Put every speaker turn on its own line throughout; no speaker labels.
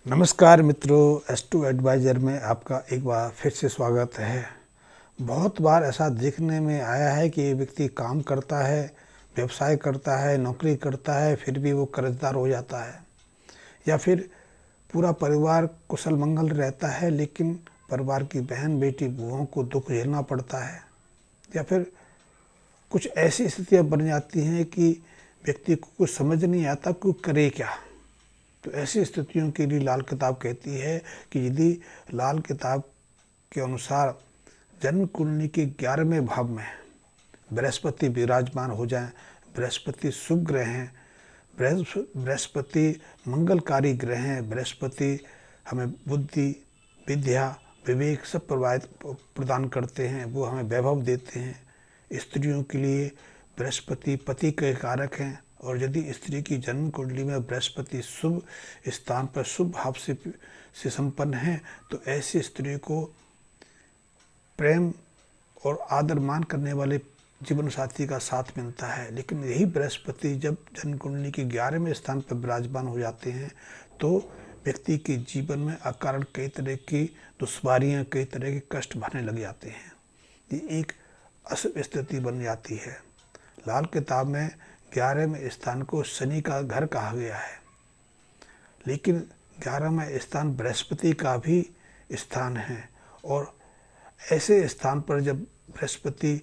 नमस्कार मित्रों, S2 adviser में आपका एक बार फिर से स्वागत है। बहुत बार ऐसा देखने में आया है कि ये व्यक्ति काम करता है, व्यवसाय करता है, नौकरी करता है, फिर भी वो कर्जदार हो जाता है। या फिर पूरा परिवार कुशल मंगल रहता है, लेकिन परिवार की बहन बेटी बुआओं को दुख झेलना पड़ता है। या फिर कुछ ऐसी स्थितियाँ बन जाती हैं कि व्यक्ति को कुछ समझ नहीं आता कि वो करे क्या। तो ऐसी स्थितियों के लिए लाल किताब कहती है कि यदि लाल किताब के अनुसार जन्म कुंडली के 11वें भाव में बृहस्पति विराजमान हो जाएं, बृहस्पति शुभ ग्रह हैं, बृहस्पति मंगलकारी ग्रह हैं, बृहस्पति हमें बुद्धि, विद्या, विवेक सब प्रदान करते हैं, वो हमें वैभव देते हैं। स्त्रियों के लिए बृहस्पति पति के कारक हैं, और यदि स्त्री की जन्म कुंडली में बृहस्पति शुभ स्थान पर शुभ भाव से संपन्न है, तो ऐसी स्त्री को प्रेम और आदर मान करने वाले जीवन साथी का साथ मिलता है। लेकिन यही बृहस्पति जब जन्म कुंडली के 11वें स्थान पर विराजमान हो जाते हैं, तो व्यक्ति के जीवन में अकारण कई तरह की दुश्वारियाँ, कई तरह के कष्ट भरने लग जाते हैं। ये एक अशुभ स्थिति बन जाती है। लाल किताब में 11वें स्थान को शनि का घर कहा गया है, लेकिन 11वां स्थान बृहस्पति का भी स्थान है, और ऐसे स्थान पर जब बृहस्पति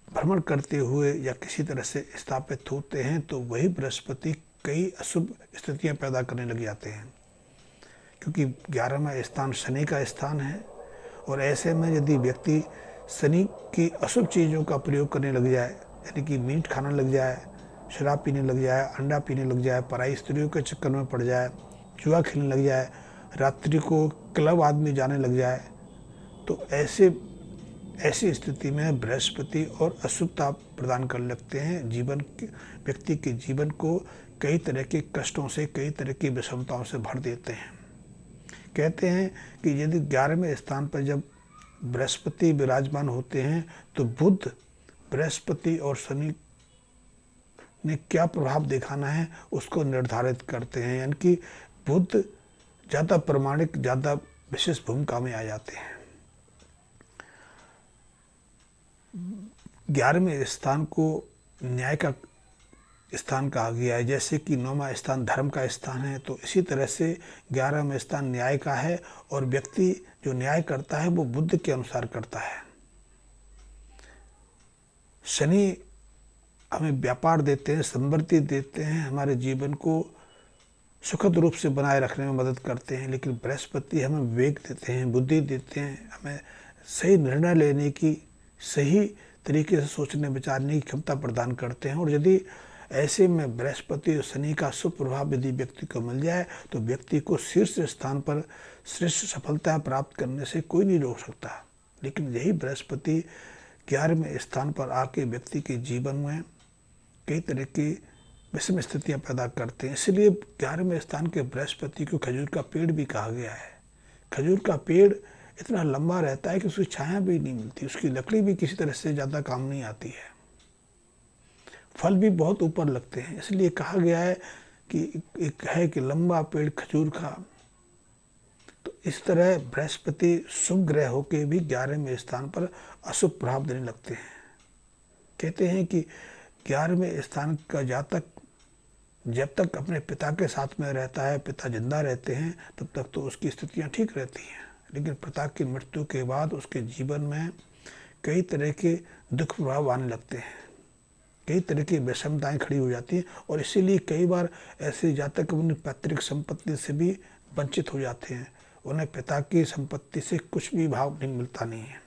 भ्रमण करते हुए या किसी तरह से स्थापित होते हैं, तो वही बृहस्पति कई अशुभ स्थितियां पैदा करने लग जाते हैं, क्योंकि 11वां स्थान शनि का स्थान है। और ऐसे में यदि व्यक्ति शनि की अशुभ चीज़ों का प्रयोग करने लग जाए, यानी कि मीट खाना लग जाए, शराब पीने लग जाए, अंडा पीने लग जाए, पराई स्त्रियों के चक्कर में पड़ जाए, जुआ खेलने लग जाए, रात्रि को क्लब आदमी जाने लग जाए, तो ऐसी स्थिति में बृहस्पति और अशुभता प्रदान कर लगते हैं। व्यक्ति के जीवन को कई तरह के कष्टों से, कई तरह की विषमताओं से भर देते हैं। कहते हैं कि यदि 11वें स्थान पर जब बृहस्पति विराजमान होते हैं, तो बुध, बृहस्पति और शनि ने क्या प्रभाव दिखाना है उसको निर्धारित करते हैं। यानी कि बुध ज़्यादा प्रमाणिक, ज़्यादा विशेष भूमिका में आ जाते हैं। 11वें स्थान को न्याय का स्थान कहा गया है, जैसे कि 9वां स्थान धर्म का स्थान है, तो इसी तरह से 11वां स्थान न्याय का है, और व्यक्ति जो न्याय करता है वो बुद्ध के अनुसार करता है। शनि हमें व्यापार देते हैं, समृद्धि देते हैं, हमारे जीवन को सुखद रूप से बनाए रखने में मदद करते हैं, लेकिन बृहस्पति हमें विवेक देते हैं, बुद्धि देते हैं, हमें सही निर्णय लेने की, सही तरीके से सोचने विचारने की क्षमता प्रदान करते हैं। और यदि ऐसे में बृहस्पति और शनि का शुभ प्रभाव यदि व्यक्ति को मिल जाए, तो व्यक्ति को शीर्ष स्थान पर श्रेष्ठ सफलता प्राप्त करने से कोई नहीं रोक सकता। लेकिन यही बृहस्पति 11वें स्थान पर आके व्यक्ति के जीवन में कई तरह की विषम स्थितियाँ पैदा करते हैं। इसलिए 11वें स्थान के बृहस्पति को खजूर का पेड़ भी कहा गया है। खजूर का पेड़ इतना लंबा रहता है कि उसकी छाया भी नहीं मिलती, उसकी लकड़ी भी किसी तरह से ज़्यादा काम नहीं आती है, फल भी बहुत ऊपर लगते हैं। इसलिए कहा गया है कि एक है कि लंबा पेड़ खजूर का। तो इस तरह बृहस्पति शुभ ग्रह होकर भी 11वें स्थान पर अशुभ प्रभाव देने लगते हैं। कहते हैं कि 11वें स्थान का जातक जब तक अपने पिता के साथ में रहता है, पिता जिंदा रहते हैं, तब तक तो उसकी स्थितियाँ ठीक रहती हैं। लेकिन पिता की मृत्यु के बाद उसके जीवन में कई तरह के दुख प्रभाव आने लगते हैं, कई तरह की विषमताएं खड़ी हो जाती हैं, और इसीलिए कई बार ऐसे जातक अपनी पैतृक संपत्ति से भी वंचित हो जाते हैं। उन्हें पिता की संपत्ति से कुछ भी भाव नहीं मिलता नहीं है।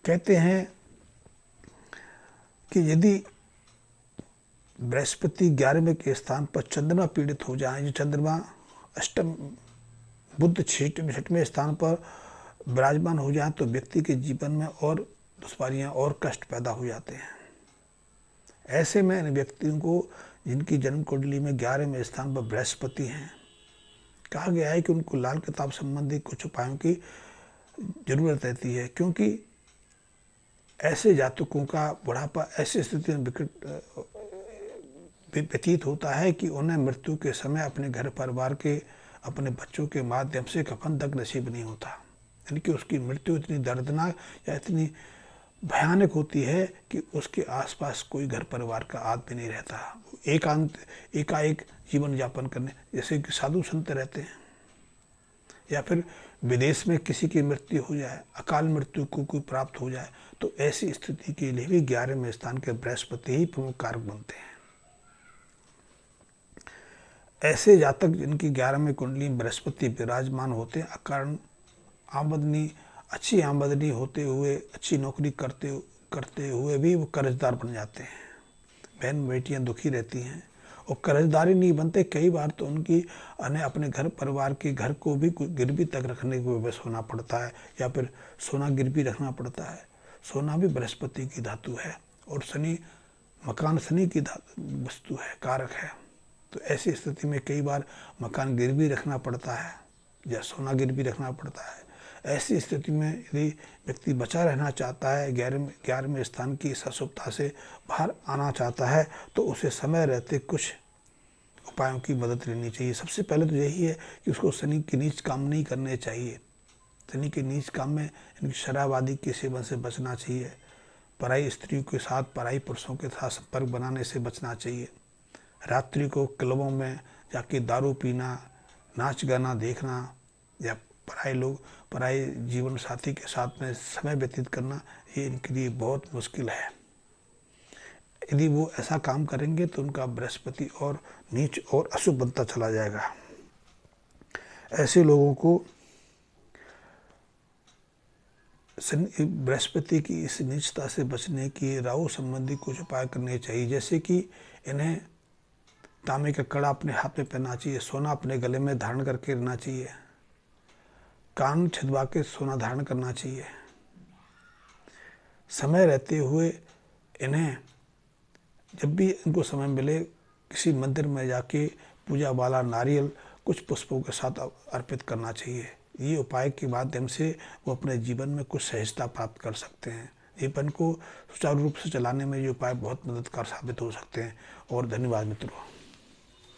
कहते हैं कि यदि बृहस्पति 11वें के स्थान पर चंद्रमा पीड़ित हो जाए, जो चंद्रमा अष्टम, बुध 6वें स्थान पर विराजमान हो जाए, तो व्यक्ति के जीवन में और दुश्वारियाँ और कष्ट पैदा हो जाते हैं। ऐसे में इन व्यक्तियों को जिनकी जन्म कुंडली में 11वें स्थान पर बृहस्पति हैं, कहा गया है कि उनको लाल किताब संबंधी कुछ उपायों की जरूरत रहती है, क्योंकि ऐसे जातकों का बुढ़ापा ऐसी स्थिति में व्यतीत होता है कि उन्हें मृत्यु के समय अपने घर परिवार के, अपने बच्चों के माध्यम से कफन तक नसीब नहीं होता। यानी कि उसकी मृत्यु इतनी दर्दनाक या इतनी भयानक होती है कि उसके आसपास कोई घर परिवार का आदमी नहीं रहता। एकाएक जीवन यापन करने, जैसे कि साधु संत रहते हैं, या फिर विदेश में किसी की मृत्यु हो जाए, अकाल मृत्यु को कोई प्राप्त हो जाए, तो ऐसी स्थिति के लिए भी 11वें स्थान के बृहस्पति ही प्रमुख कारक बनते हैं। ऐसे जातक जिनकी 11वें कुंडली बृहस्पति विराजमान होते हैं, अकारण आमदनी, अच्छी आमदनी होते हुए, अच्छी नौकरी करते हुए भी वो कर्जदार बन जाते हैं। बहन बेटियां दुखी रहती हैं और कर्जदारी नहीं बनते। कई बार तो उनकी अपने घर परिवार के घर को भी गिरवी तक रखने को विवश होना पड़ता है, या फिर सोना गिरवी रखना पड़ता है। सोना भी बृहस्पति की धातु है और मकान शनि की वस्तु है, कारक है। तो ऐसी स्थिति में कई बार मकान गिरवी रखना पड़ता है या सोना गिरवी रखना पड़ता है। ऐसी स्थिति में यदि व्यक्ति बचा रहना चाहता है, 11वें स्थान की इस अशुभता से बाहर आना चाहता है, तो उसे समय रहते कुछ उपायों की मदद लेनी चाहिए। सबसे पहले तो यही है कि उसको शनि के नीच काम नहीं करने चाहिए। शनि के नीच काम में इनकी शराब आदि के सेवन से बचना चाहिए। पराई स्त्रियों के साथ, पराई पुरुषों के साथ संपर्क बनाने से बचना चाहिए। रात्रि को क्लबों में जाके दारू पीना, नाच गाना देखना, या पराई जीवन साथी के साथ में समय व्यतीत करना, ये इनके लिए बहुत मुश्किल है। यदि वो ऐसा काम करेंगे तो उनका बृहस्पति और नीच और अशुभ बनता चला जाएगा। ऐसे लोगों को बृहस्पति की इस नीचता से बचने की राहु संबंधी कुछ उपाय करने चाहिए। जैसे कि इन्हें तांबे का कड़ा अपने हाथ में पहनना चाहिए, सोना अपने गले में धारण करके रहना चाहिए, कान छिदवा के सोना धारण करना चाहिए। समय रहते हुए इन्हें जब भी इनको समय मिले किसी मंदिर में जाके पूजा वाला नारियल कुछ पुष्पों के साथ अर्पित करना चाहिए। ये उपाय के माध्यम से वो अपने जीवन में कुछ सहजता प्राप्त कर सकते हैं। जीवन को सुचारू रूप से चलाने में ये उपाय बहुत मददगार साबित हो सकते हैं। और धन्यवाद मित्रों।